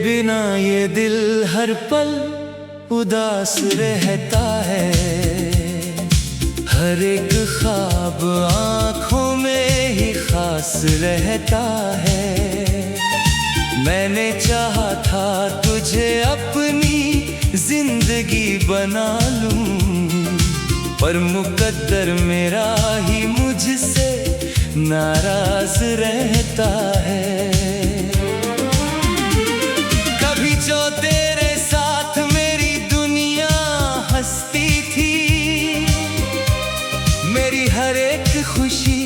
बिना ये दिल हर पल उदास रहता है। हर एक ख्वाब आँखों में ही खास रहता है। मैंने चाहा था तुझे अपनी जिंदगी बना लूं, पर मुकद्दर मेरा ही मुझसे नाराज रहता है। कभी जो तेरे साथ मेरी दुनिया हंसती थी, मेरी हर एक खुशी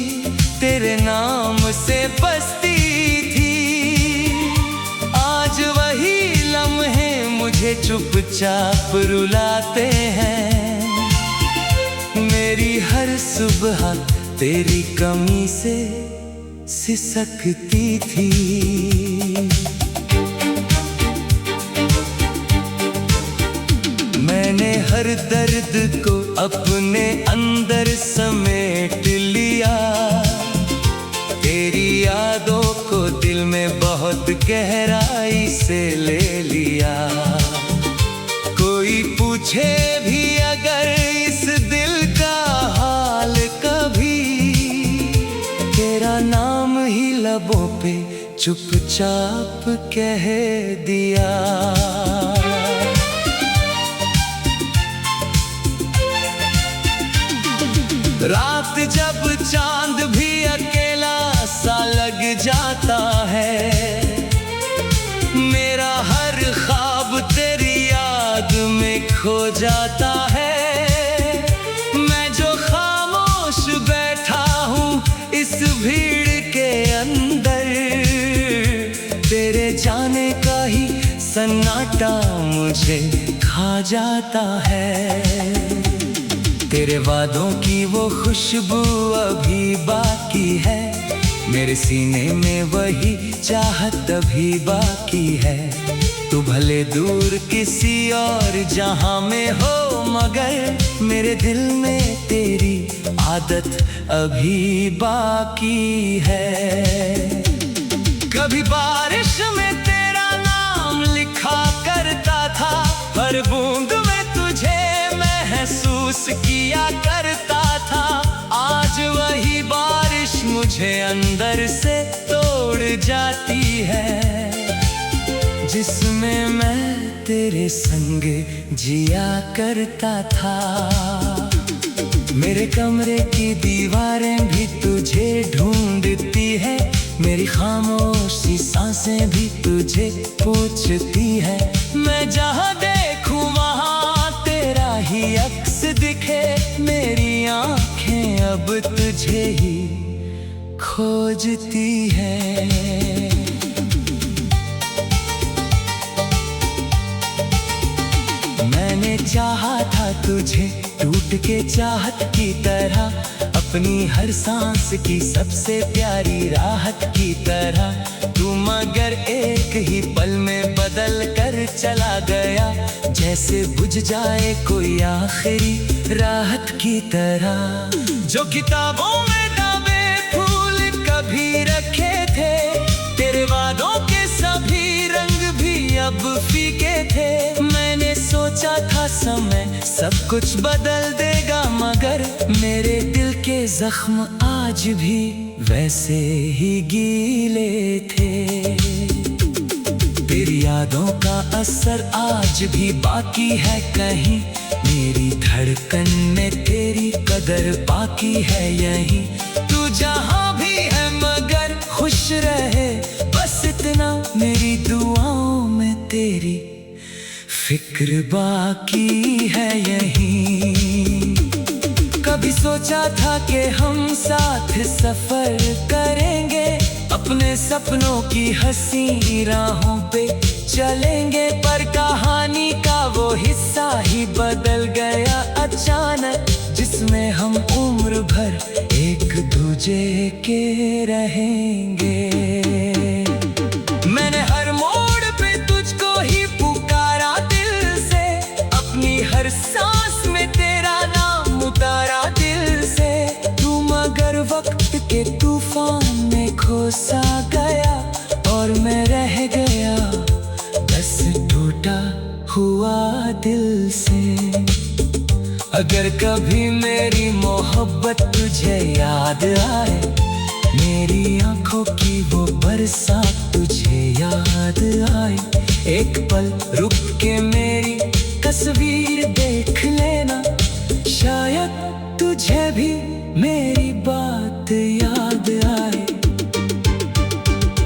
तेरे नाम से बसती थी। आज वही लम्हे मुझे चुपचाप रुलाते हैं। मेरी हर सुबह तेरी कमी से सिसकती थी। मैंने हर दर्द को अपने अंदर समेट लिया। तेरी यादों को दिल में बहुत गहराई से ले लिया। कोई पूछे भी अगर इस दिल का हाल कभी, तेरा नाम ही लबों पे चुपचाप कह दिया। रात जब चांद भी अकेला सा लग जाता है, मेरा हर ख्वाब तेरी याद में खो जाता है। मैं जो खामोश बैठा हूँ इस भीड़ के अंदर, तेरे जाने का ही सन्नाटा मुझे खा जाता है। तेरे वादों की वो खुशबू अभी बाकी है, मेरे सीने में वही चाहत अभी बाकी है। तू भले दूर किसी और जहां में हो, मगर मेरे दिल में तेरी आदत अभी बाकी है। कभी बारिश में तेरा नाम लिखा करता था, हर बूंद में तुझे महसूस किया करता था। आज वही बारिश मुझे अंदर से तोड़ जाती है, जिसमें मैं तेरे संग जिया करता था। मेरे कमरे की दीवारें भी तुझे ढूंढती है, मेरी खामोशी सांसें भी तुझे पूछती है। मैं जहाँ देखूं वहाँ तेरा ही अक्स दिखे, मेरी आँखें अब तुझे ही खोजती है। मैंने चाहा था तुझे टूट के चाहत की तरह, अपनी हर सांस की सबसे प्यारी राहत की तरह। तू मगर एक ही पल में बदल कर चला गया, जैसे बुझ जाए कोई आखिरी राहत की तरह। जो किताबों में दबे फूल कभी रखे थे, तेरे वादों के सभी रंग भी अब फीके थे। मैंने सोचा था समय सब कुछ बदल देगा, मगर मेरे दिल के जख्म आज भी वैसे ही गीले थे। तेरी यादों का असर आज भी बाकी है कहीं, मेरी धड़कन में तेरी कदर बाकी है यहीं। तू जहां भी है मगर खुश रहे, बस इतना मेरी दुआओं में तेरी फिक्र बाकी है यहीं। कभी सोचा था कि हम साथ सफर करेंगे, अपने सपनों की हंसी राहों पे चलेंगे, पर कहानी का वो हिस्सा ही बदल गया अचानक, जिसमें हम उम्र भर एक दूजे के रहेंगे। मैंने हर मोड़ पे तुझको ही पुकारा दिल से, अपनी हर सांस में तेरा नाम उतारा दिल से। तू मगर वक्त के तूफान में खो सा गया, और मैं रह गया दिल से। अगर कभी मेरी मोहब्बत तुझे याद आए, मेरी आंखों की वो बरसात तुझे याद आए, एक पल रुक के मेरी तस्वीर देख लेना, शायद तुझे भी मेरी बात याद आए।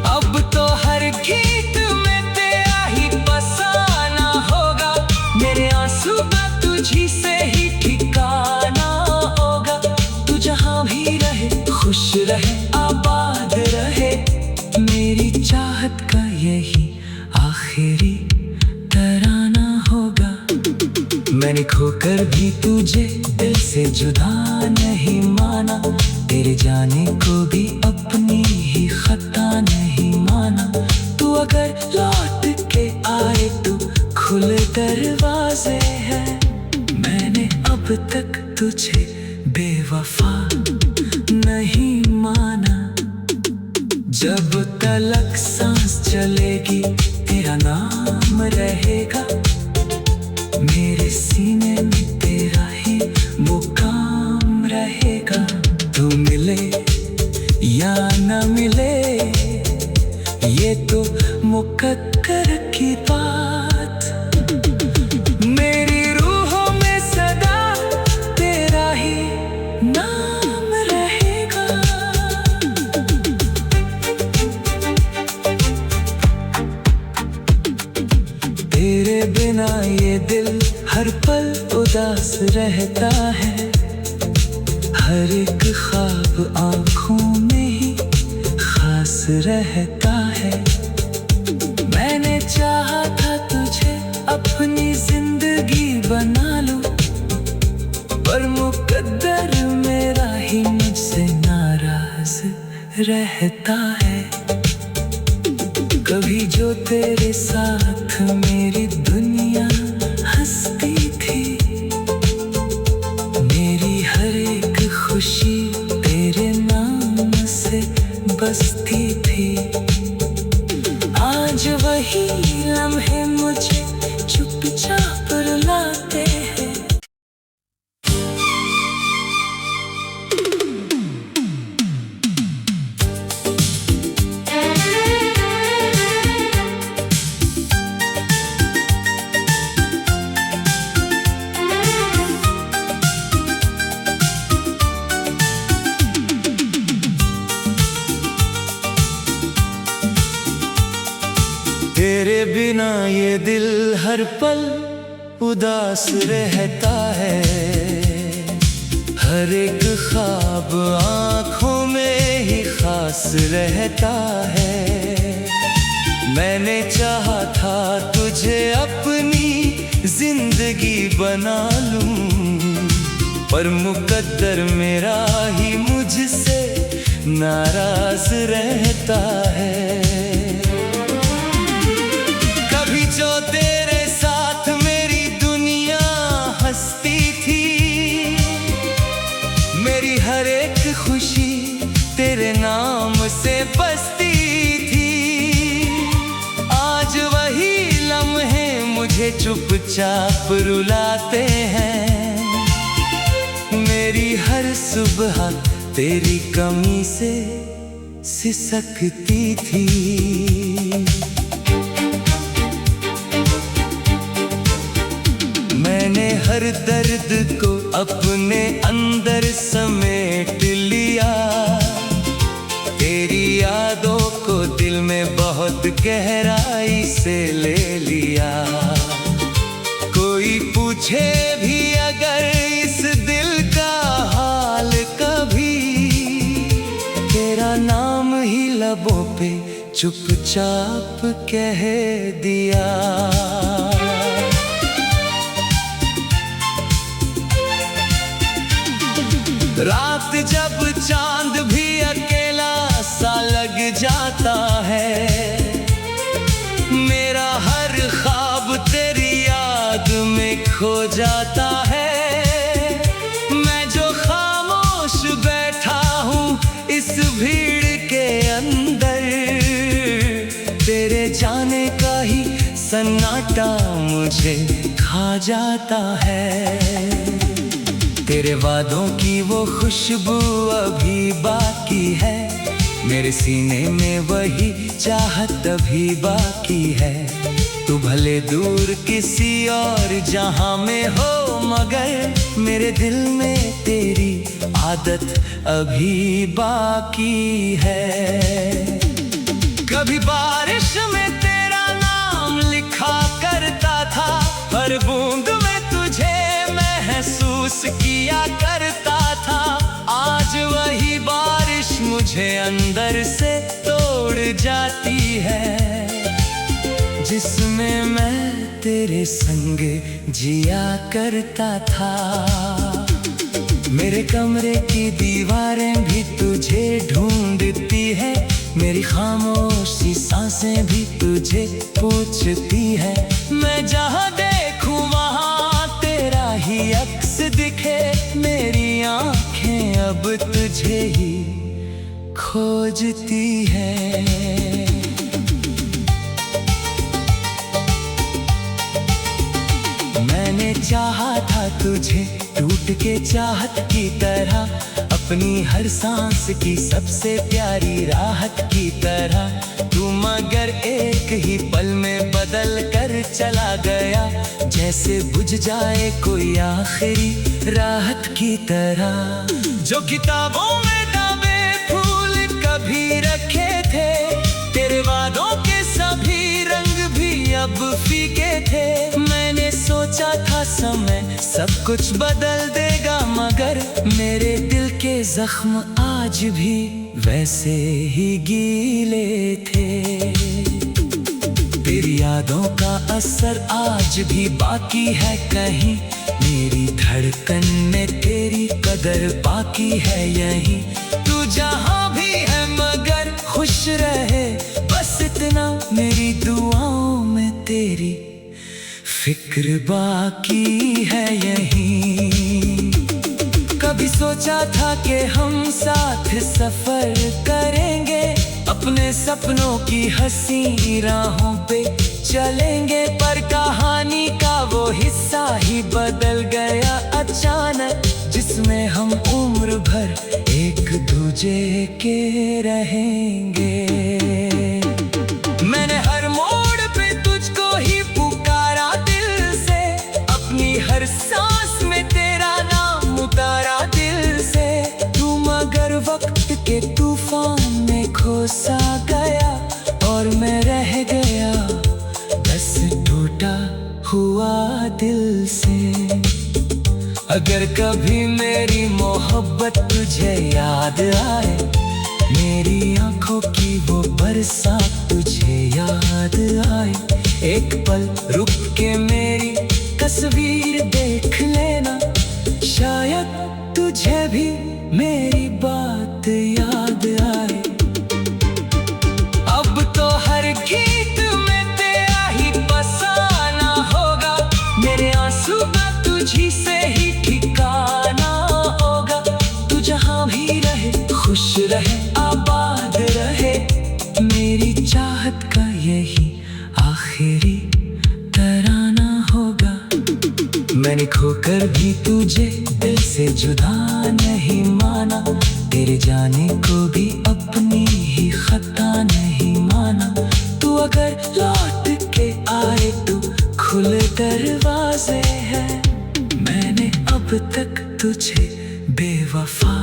अब तो हर गीत में तेरा ही बसाना होगा, मेरे आंसू का तुझी से ही ठिकाना होगा। तू जहां भी रहे खुश रहे आबाद रहे, मेरी चाहत का यही आखिरी तराना होगा। मैंने खोकर भी तुझे दिल से जुदा नहीं माना, तेरे जाने को भी अपनी ही खता नहीं माना। तू अगर लौट के आए तो खुले दरवाजे हैं, मैंने अब तक तुझे बेवफा नहीं माना। जब तलक सांस चलेगी तेरा नाम रहेगा, मेरे सीने में तेरा ही मुकाम रहेगा। तू मिले या न मिले ये तो मुकद्दर की बात, मेरी रूहों में सदा तेरा ही नाम रहेगा। तेरे बिना ये दिल हर पल उदास रहता है, हर एक ख्वाब आँखों में ही खास रहता है। मैंने चाहा था तुझे अपनी जिंदगी बना लूं, पर मुकद्दर मेरा ही मुझसे नाराज रहता है। कभी जो तेरे साथ मेरी दुनिया हंसती थी, मेरी हर एक खुशी तेरे नाम से बसती थी। आज वही लम्हे मुझे चुपचाप रुलाते हैं। तेरे बिना ये दिल हर पल उदास रहता है, हर एक ख्वाब आँखों में ही खास रहता है। मैंने चाहा था तुझे अपनी जिंदगी बना लूं, पर मुकद्दर मेरा ही मुझसे नाराज रहता है। जो तेरे साथ मेरी दुनिया हंसती थी, मेरी हर एक खुशी तेरे नाम से बसती थी। आज वही लम्हे मुझे चुपचाप रुलाते हैं, मेरी हर सुबह तेरी कमी से सिसकती थी। मैंने हर दर्द को अपने अंदर समेट लिया, तेरी यादों को दिल में बहुत गहराई से ले लिया। कोई पूछे भी अगर इस दिल का हाल कभी, तेरा नाम ही लबों पे चुपचाप कह दिया। रात जब चांद भी अकेला सा लग जाता है, मेरा हर ख्वाब तेरी याद में खो जाता है। मैं जो खामोश बैठा हूँ इस भीड़ के अंदर, तेरे जाने का ही सन्नाटा मुझे खा जाता है। तेरे वादों की वो खुशबू अभी बाकी है, मेरे सीने में वही चाहत अभी बाकी है। तू भले दूर किसी और जहां में हो, मगर मेरे दिल में तेरी आदत अभी बाकी है। कभी बारिश में तेरा नाम लिखा करता था, हर बूंद में तुझे महसूस किया करता था। आज वही बारिश मुझे अंदर से तोड़ जाती है, जिसमें मैं तेरे संग जिया करता था। मेरे कमरे की दीवारें भी तुझे ढूंढती है, मेरी खामोशी सांसें भी तुझे पूछती है। मैं जहाँ देखूं वहाँ तेरा ही अक्स दिखे, मेरी आँखें अब तुझे ही खोजती है। मैंने चाहा था तुझे टूट के चाहत की तरह, अपनी हर सांस की सबसे प्यारी राहत की तरह। तू मगर एक ही पल में बदल कर चला गया, जैसे बुझ जाए कोई आखिरी राहत की तरह। जो किताबों में दावे फूल कभी रखे थे, तेरे वादों के सभी रंग भी अब फीके थे। मैंने सोचा था समय सब कुछ बदल देगा, मगर मेरे दिल के जख्म आज भी वैसे ही गीले थे। तेरी यादों का असर आज भी बाकी है कहीं, मेरी धड़कन में तेरी कदर बाकी है यहीं। तू जहां भी है मगर खुश रहे, बस इतना मेरी दुआओं में तेरी फिक्र बाकी है यहीं। कभी सोचा था कि हम साथ सफर करेंगे, अपने सपनों की हंसी राहों पे चलेंगे, पर कहानी का वो हिस्सा ही बदल गया अचानक, जिसमें हम उम्र भर एक दूजे के रहेंगे। मैंने हर मोड़ पे तुझको ही पुकारा दिल से, अपनी हर सांस में तेरा नाम उतारा दिल से। तू मगर वक्त के तूफान में खोसा गया, और मैं रह गया बस टूटा हुआ दिल से। अगर कभी मेरी मोहब्बत तुझे याद आए, मेरी आंखों की वो बरसात तुझे याद आए, एक पल रुक के मेरी तस्वीर देख लेना, शायद तुझे भी मेरी बात याद आए। अब तो हर गीत में तेरा ही बसाना होगा, मेरे आंसू का तुझी से ही ठिकाना होगा। तू जहां भी रहे खुश रहे आबाद रहे, मेरी चाहत का यही आखिरी तराना होगा। मैंने खोकर भी तुझे दिल से जुदा नहीं माना, तेरे जाने को भी अपनी ही खता नहीं माना। तू अगर लौट के आए तो खुले दरवाजे हैं, मैंने अब तक तुझे बेवफा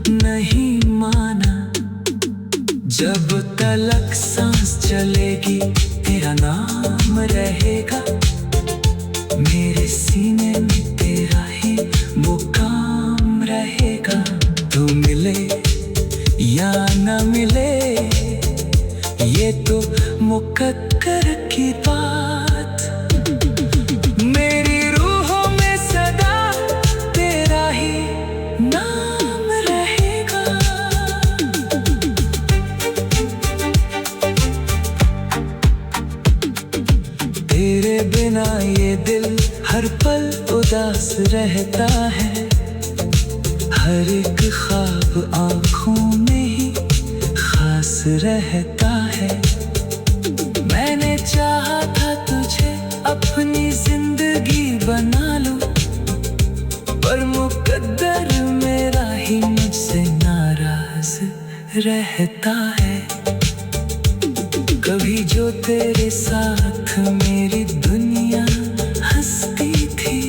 नहीं माना। जब तलक सांस चलेगी तेरा नाम रहेगा, मेरे सीने में तेरा ही मुकाम रहेगा। तू मिले या न मिले ये तो मुकद्दर की बात, मेरी रूहों में सदा तेरा ही नाम रहेगा। तेरे बिना ये दिल हर पल उदास रहता है, हर एक ख्वाब आँखों में ही खास रहता है। मैंने चाहा था तुझे अपनी जिंदगी रहता है। कभी जो तेरे साथ मेरी दुनिया हंसती थी,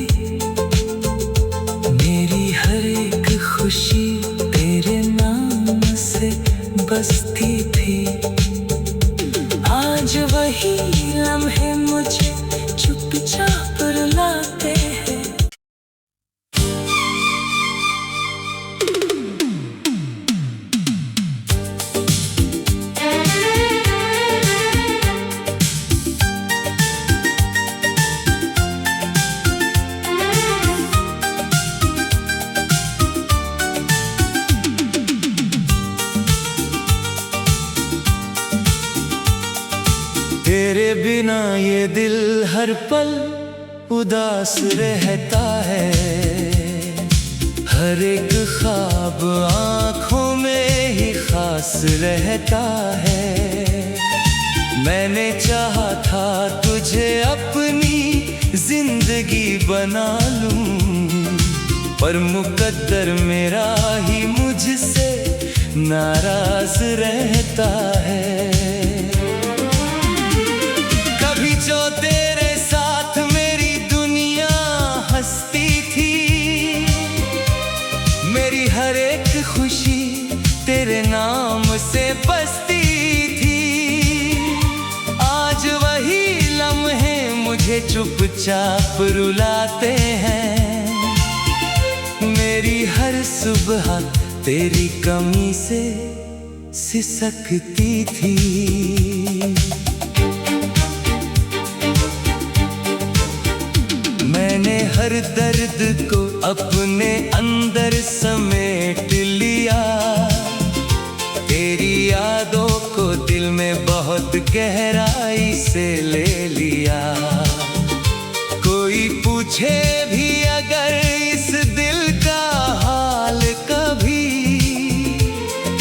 मेरी हर एक खुशी तेरे नाम से बसती थी। आज वही लम्हे मुझे चुपचाप रुलाते हैं। तेरे बिना ये दिल हर पल उदास रहता है। हर एक ख्वाब आँखों में ही खास रहता है। मैंने चाहा था तुझे अपनी जिंदगी बना लूं, पर मुकद्दर मेरा ही मुझसे नाराज रहता है। जो तेरे साथ मेरी दुनिया हंसती थी, मेरी हर एक खुशी तेरे नाम से बसती थी। आज वही लम्हे मुझे चुपचाप रुलाते हैं। मेरी हर सुबह तेरी कमी से सिसकती थी। मैंने हर दर्द को अपने अंदर समेट लिया। तेरी यादों को दिल में बहुत गहराई से ले लिया। कोई पूछे भी अगर इस दिल का हाल कभी,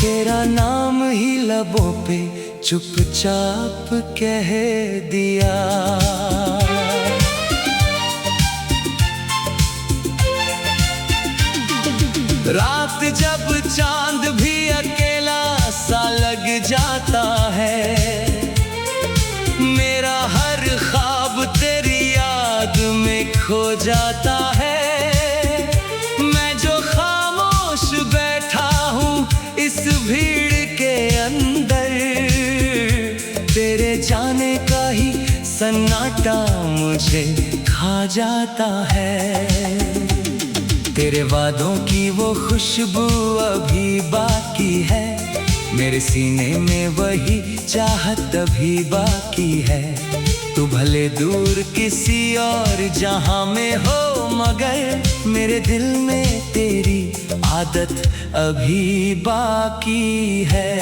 तेरा नाम ही लबों पे चुपचाप कह दिया। रात जब चांद भी अकेला सा लग जाता है, मेरा हर ख्वाब तेरी याद में खो जाता है। मैं जो खामोश बैठा हूँ इस भीड़ के अंदर, तेरे जाने का ही सन्नाटा मुझे खा जाता है। तेरे वादों की वो खुशबू अभी बाकी है, मेरे सीने में वही चाहत अभी बाकी है। तू भले दूर किसी और जहां में हो, मगर मेरे दिल में तेरी आदत अभी बाकी है।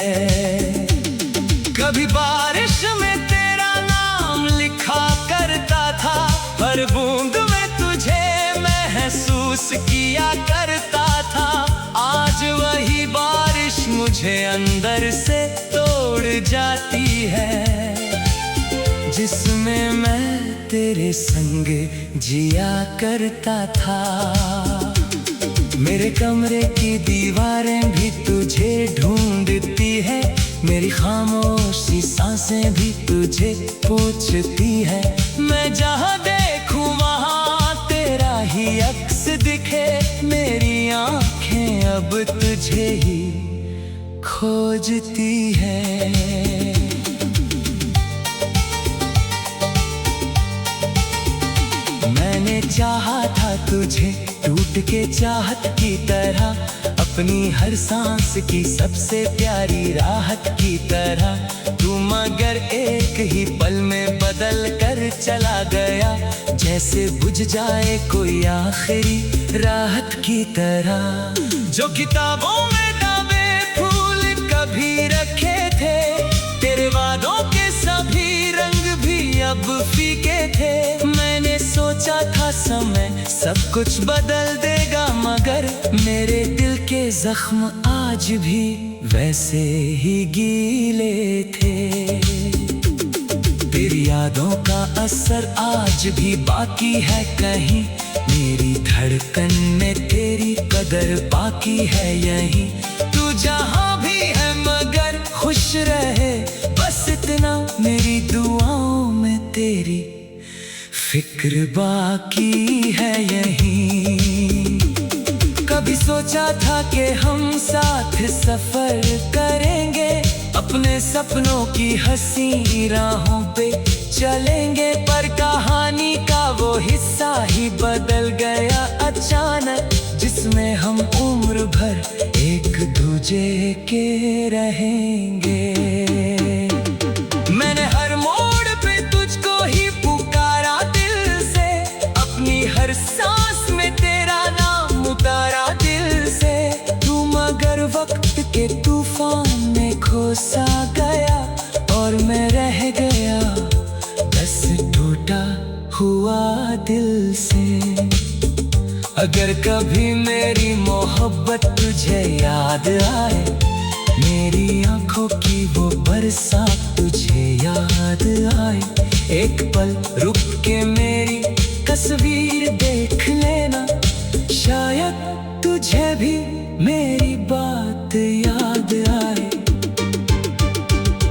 कभी बारिश में तेरा नाम लिखा करता था, हर बूंद में तुझे महसूस किया करता था। आज वही बारिश मुझे अंदर से तोड़ जाती है, जिसमें मैं तेरे संग जिया करता था। मेरे कमरे की दीवारें भी तुझे ढूंढती है, मेरी खामोशी सांसें भी तुझे पूछती है। मैं जहाँ देखूं वहाँ तेरा ही अक्स दिखे, मेरी आँखें अब तुझे ही खोजती है। मैंने चाहा था तुझे टूट के चाहत की तरह, अपनी हर सांस की सबसे प्यारी राहत की तरह। तू मगर एक ही पल में बदल कर चला गया, जैसे बुझ जाए कोई आखिरी राहत की तरह। जो किताबों में दबे फूल कभी रखे थे, तेरे वादों के सभी रंग भी अब फीके थे। मैंने सोचा था समय सब कुछ बदल देगा, मगर मेरे दिल के जख्म आज भी वैसे ही गीले थे। तेरी यादों का असर आज भी बाकी है कहीं, मेरी धड़कन में तेरी कदर बाकी है यहीं। तू जहां भी है खुश रहे, बस इतना मेरी दुआओं में तेरी फिक्र बाकी है यहीं। कभी सोचा था कि हम साथ सफर करेंगे, अपने सपनों की हंसी राहों पे चलेंगे, पर कहानी का वो हिस्सा ही बदल गया अचानक, जिसमें हम उम्र भर एक दूजे के रहेंगे। मैंने हर मोड़ पे तुझको ही पुकारा दिल से, अपनी हर सांस में तेरा नाम उतारा दिल से, तू मगर वक्त के तूफान में खो सा गया और मैं रह गया बस टूटा हुआ दिल से। अगर कभी मेरी मोहब्बत तुझे याद आए, मेरी आंखों की वो बरसात तुझे याद आए, एक पल रुक के मेरी तस्वीर देख लेना, शायद तुझे भी मेरी बात याद आए।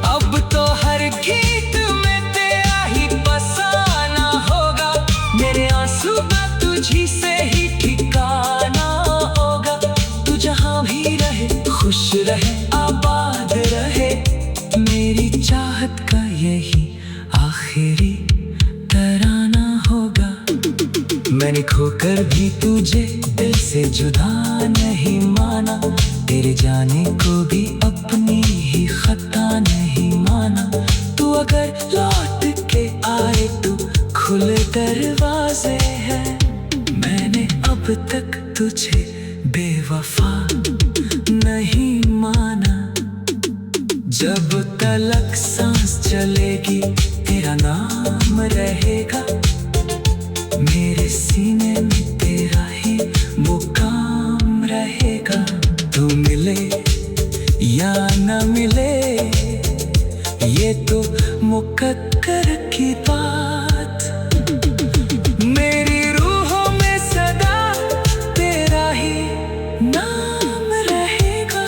अब तो हर गीत में तेरा ही बसाना होगा, मेरे आंसू का तुझी से ही ठिकाना होगा। तू जहां भी रहे खुश रहे आबाद रहे, मेरी चाहत का यही आखिरी तराना होगा। मैंने खोकर भी तुझे दिल से जुदा नहीं माना, तेरे जाने को भी अपनी ही खता नहीं माना। तू अगर लौट के आए तो खुले दरवाजे हैं, मैंने अब तक तुझे बेवफा नहीं माना। जब तलक सांस चलेगी तेरा नाम रहेगा, मेरे सीने में तेरा ही मुकाम रहेगा। तू मिले या न मिले ये तो मुकद्दर की बात, मेरी रूहों में सदा तेरा ही नाम रहेगा।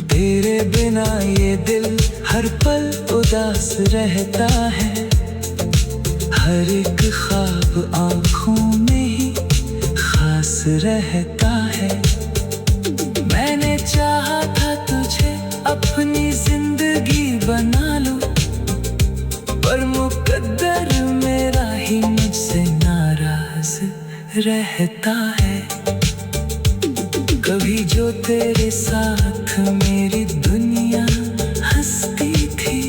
तेरे बिना ये दिल हर पल उदास रहता है, हर एक ख्वाब आँखों में ही खास रहता है। मैंने चाहा था तुझे अपनी जिंदगी बना लूं, पर मुकद्दर मेरा ही मुझसे नाराज रहता है। कभी जो तेरे साथ मेरी दुनिया हंसती थी,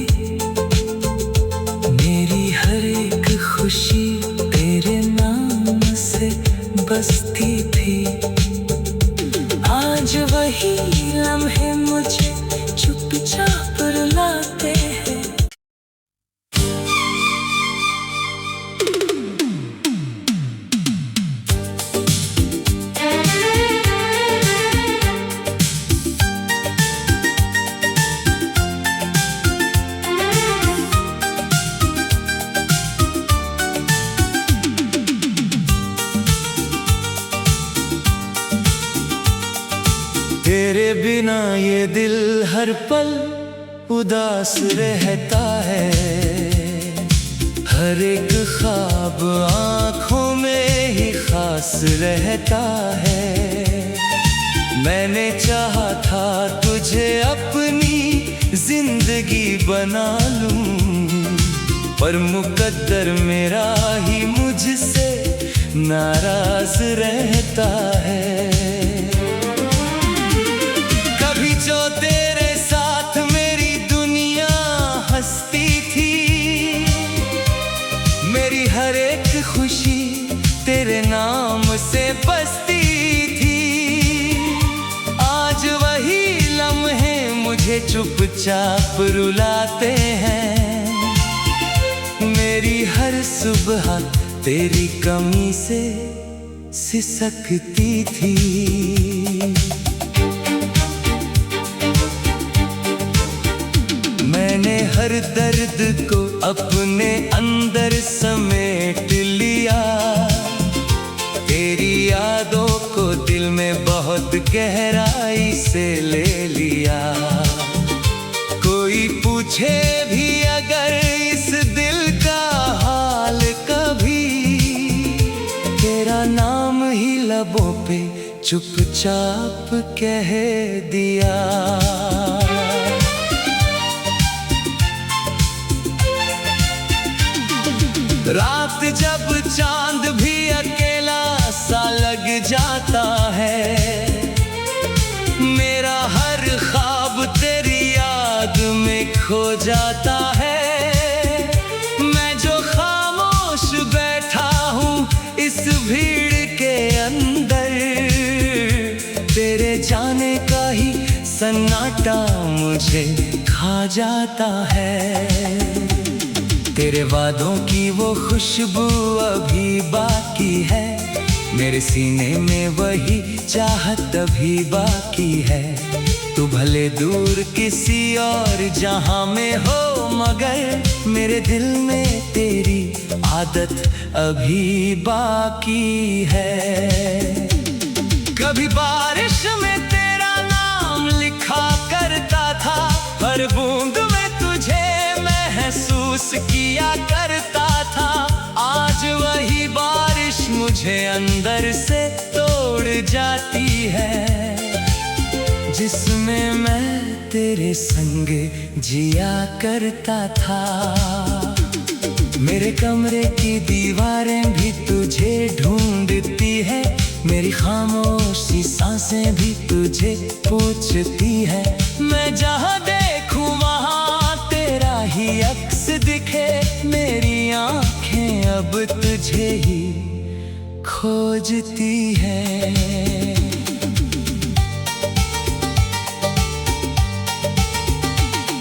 मेरी हर एक खुशी तेरे नाम से बसती थी, आज वही लम्हे मुझे चुपचाप रुलाते हैं। तेरे बिना ये दिल हर पल उदास रहता है, हर एक ख्वाब आँखों में ही खास रहता है। मैंने चाहा था तुझे अपनी जिंदगी बना लूं, पर मुकद्दर मेरा ही मुझसे नाराज रहता है। जो तेरे साथ मेरी दुनिया हंसती थी, मेरी हर एक खुशी तेरे नाम से बसती थी, आज वही लम्हे मुझे चुपचाप रुलाते हैं। मेरी हर सुबह तेरी कमी से सिसकती थी, मैंने हर दर्द को अपने अंदर समेट लिया, तेरी याद यादों को दिल में बहुत गहराई से ले लिया। कोई पूछे भी अगर इस दिल का हाल कभी, तेरा नाम ही लबों पे चुपचाप कह दिया। रात जब चांद भी अकेला सा लग जाता है, मेरा हर ख्वाब तेरी याद में खो जाता है। मैं जो खामोश बैठा हूँ इस भीड़ के अंदर, तेरे जाने का ही सन्नाटा मुझे खा जाता है। तेरे वादों की वो खुशबू अभी बाकी है, मेरे सीने में वही चाहत अभी बाकी है। तू भले दूर किसी और जहां में हो, मगर मेरे दिल में तेरी आदत अभी बाकी है। कभी बारिश में तेरा नाम लिखा करता था, हर बूंद में तुझे महसूस किया करता था। आज वही बारिश मुझे अंदर से तोड़ जाती है, जिसमें मैं तेरे संग जिया करता था। मेरे कमरे की दीवारें भी तुझे ढूंढती है, मेरी खामोशी सांसें भी तुझे पूछती है। मैं जहाँ देखूं वहाँ तेरा ही अक्स दिखे, मेरी आँखें अब तुझे ही खोजती है।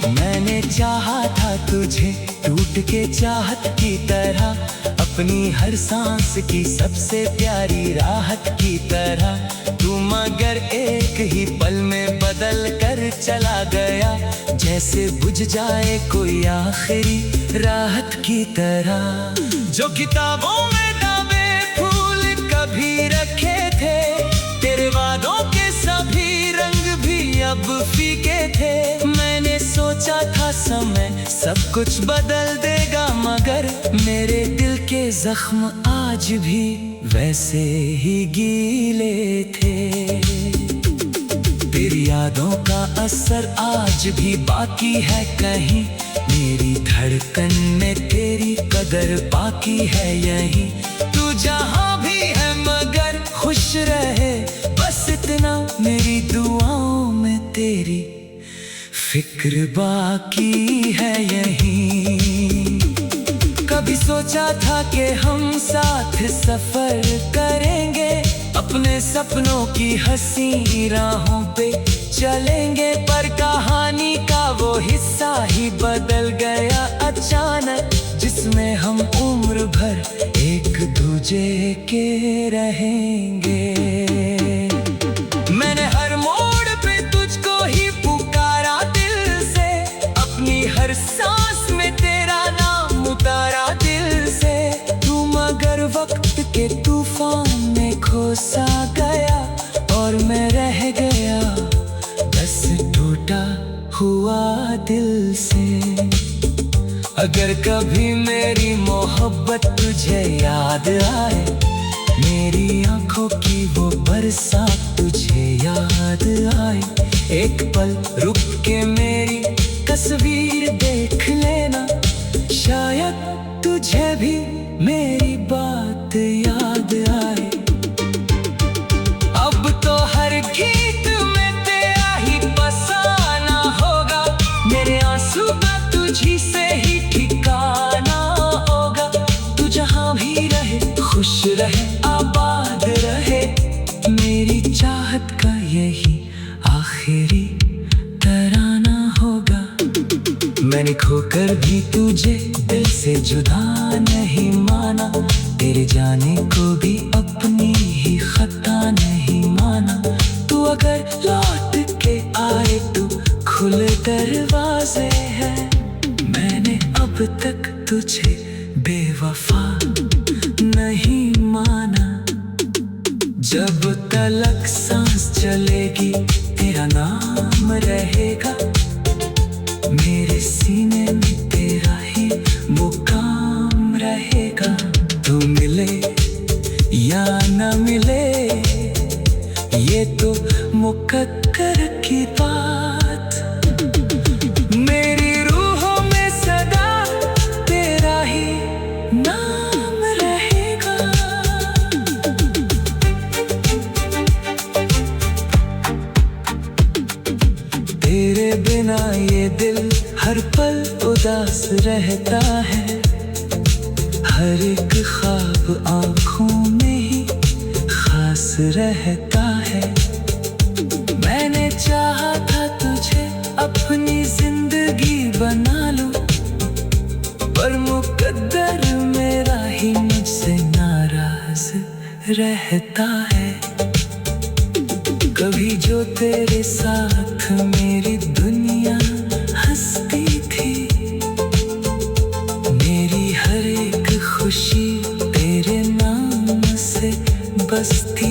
मैंने चाहा था तुझे टूट के चाहत की तरह, अपनी हर सांस की सबसे प्यारी राहत की तरह। तू मगर एक ही पल में बदल कर चला गया, जैसे बुझ जाए कोई आखिरी राहत की तरह। जो किताबों में दावे फूल कभी रखे थे, तेरे वादों के सभी रंग भी अब फीके थे। मैंने सोचा था समय सब कुछ बदल देगा, मगर मेरे दिल के जख्म आज भी वैसे ही गीले थे। तेरी यादों का असर आज भी बाकी है कहीं, मेरी धड़कन में तेरी कदर बाकी है यहीं। तू जहां भी है मगर खुश रहे, बस इतना मेरी दुआओं में तेरी फिक्र बाकी है यहीं। कभी सोचा था कि हम साथ सफर करेंगे, अपने सपनों की हंसी राहों पे चलेंगे, पर कहानी का वो हिस्सा ही बदल गया अचानक, जिसमें हम उम्र भर एक दूजे के रहेंगे। मैंने हर मोड़ पे तुझको ही पुकारा दिल से, अपनी हर सांस में तेरा नाम उतारा दिल से। तू मगर वक्त के तूफान में खो सा गया, और मैं रह गया बस टूटा हुआ दिल से। अगर कभी मेरी मोहब्बत तुझे याद आए, मेरी आंखों की वो बरसात तुझे याद आए, एक पल रुक के मेरी तस्वीर देख लेना, शायद तुझे भी मेरी बात याद आए। अब तो हर गीत में तेरा ही बसाना होगा, मेरे आंसू का तुझी से ही ठिकाना होगा। तू जहां भी रहे खुश रहे आबाद रहे, मेरी चाहत का यही आखिरी तराना होगा। मैंने खोकर भी तुझे दिल से जुदा नहीं माना, तेरे जाने को भी अपनी ही खता नहीं माना। तू अगर लौट के आए तो खुले दरवाजे हैं, मैंने अब तक तुझे बेवफा नहीं माना। जब तलक सांस चलेगी तेरा नाम रहेगा, मेरे सीने में तेरा ही मुकाम रहेगा। तू मिले या न मिले ये तो मुकद्दर की बात, मेरी रूहों में सदा तेरा ही नाम रहेगा। तेरे बिना ये दिल हर पल उदास रहता है, हर एक ख्वाब आँखों में ही खास रहता है। मैंने चाहा था तुझे अपनी जिंदगी बना लूं, पर मुकद्दर मेरा ही मुझसे नाराज रहता है। कभी जो तेरे साथ मेरी दुनिया हंसती थी, मेरी हर एक खुशी तेरे नाम से बसती